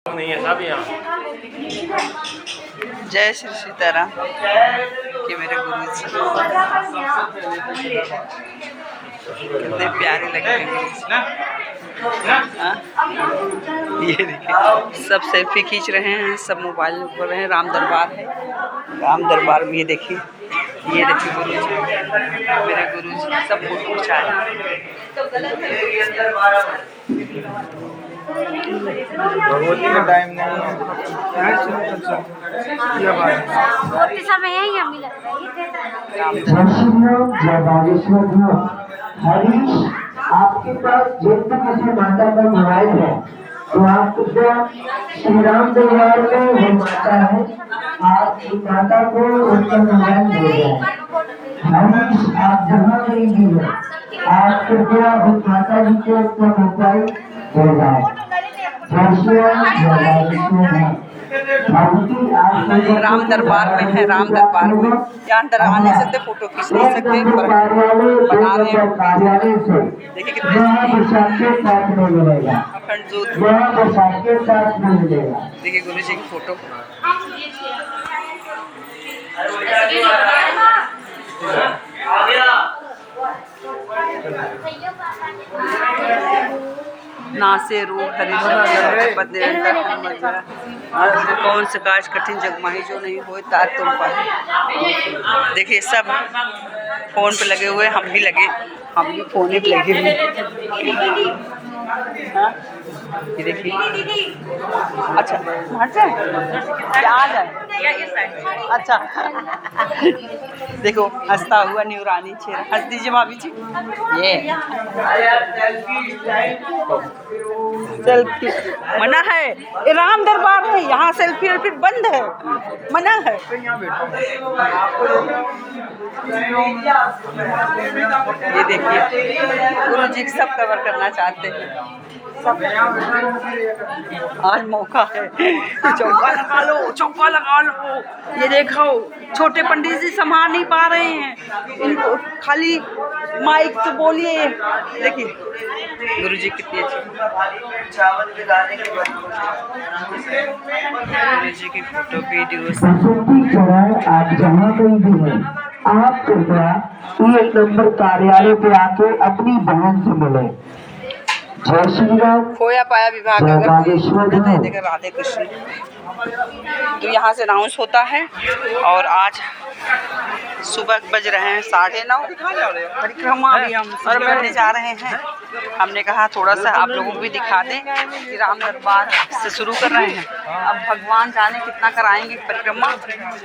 नहीं है सब यहाँ। जय श्री सीताराम कि मेरे गुरु जी कितने प्यारे लगते हैं गुरु जी। ये देखिए सब सेल्फी खींच रहे हैं, सब मोबाइल में बोल रहे हैं। राम दरबार है, राम दरबार में ये देखिए गुरु जी, मेरे गुरु जी सब फोटो खिंचा रहे हैं। भगवती का टाइम नहीं है। समय है ही हमें लगता है। हरीश, आपके पास जिन भी किसी माता का मोबाइल है तो आप कृपया श्री राम दरबार में वो माता है, आप उस माता को उनका मोबाइल दे जाए। हरीश, आप जहाँ कहीं भी हो, आप कृपया उस माता जी को उनका मोबाइल दे जाए। राम दरबार में है, राम दरबार में यहाँ अंदर आ नहीं सकते, फोटो खींच नहीं सकते, पर बना रहे हैं। देखिए कितने अखंड ज्योति। देखिए गुरु जी की फोटो। नासे रूप हरि कौन से काज कठिन जग माही जो नहीं होए तात तुम पाए। देखिए सब फोन पे लगे हुए, हम भी लगे, हम भी फोन पे लगे हुए। ये देखिए, अच्छा हट जाए क्या आ जाए, अच्छा देखो हंसता हुआ न्यूरानी चेहरा, हंस दीजिए भाभी जी। ये सेल्फी मना है, ये राम दरबार है, यहाँ सेल्फी वेल्फी बंद है, मना है। ये देखिए गुरु जी सब कवर करना चाहते हैं सब। आज मौका है, चौका लगा लो, चौका लगा लो। ये देखो छोटे पंडित जी संभाल नहीं पा रहे हैं, इनको खाली माइक तो बोलिए। देखिए गुरु जी कितनी अच्छी गुरु जी की फोटो वीडियो। आप जहाँ कहीं भी हैं, आप कृपया 1 नंबर कार्यालय पे आके अपनी बहन से मिले। जय श्री राम। खोया पाया विभाग अगर राधे कृष्ण तो यहाँ से अनाउंस होता है। और आज सुबह बज रहे हैं 9:30, परिक्रमा भी हम करने जा रहे हैं। हमने कहा थोड़ा सा आप लोगों को भी दिखा दें कि राम दरबार से शुरू कर रहे हैं। अब भगवान जाने कितना कराएंगे परिक्रमा।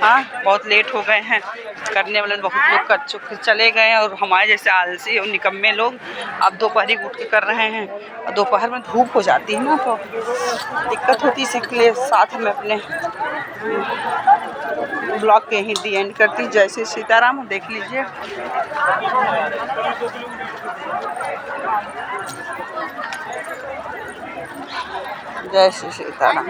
हाँ बहुत लेट हो गए हैं, करने वाले बहुत लोग कर चुके चले गए हैं, और हमारे जैसे आलसी और निकम्मे लोग अब दोपहर उठ के कर रहे हैं। और दोपहर में धूप हो जाती है ना, तो दिक्कत होती है। इसलिए साथ में अपने ब्लॉग के ही दी एंड करती। जय श्री सीताराम, देख लीजिए। जय श्री सीताराम।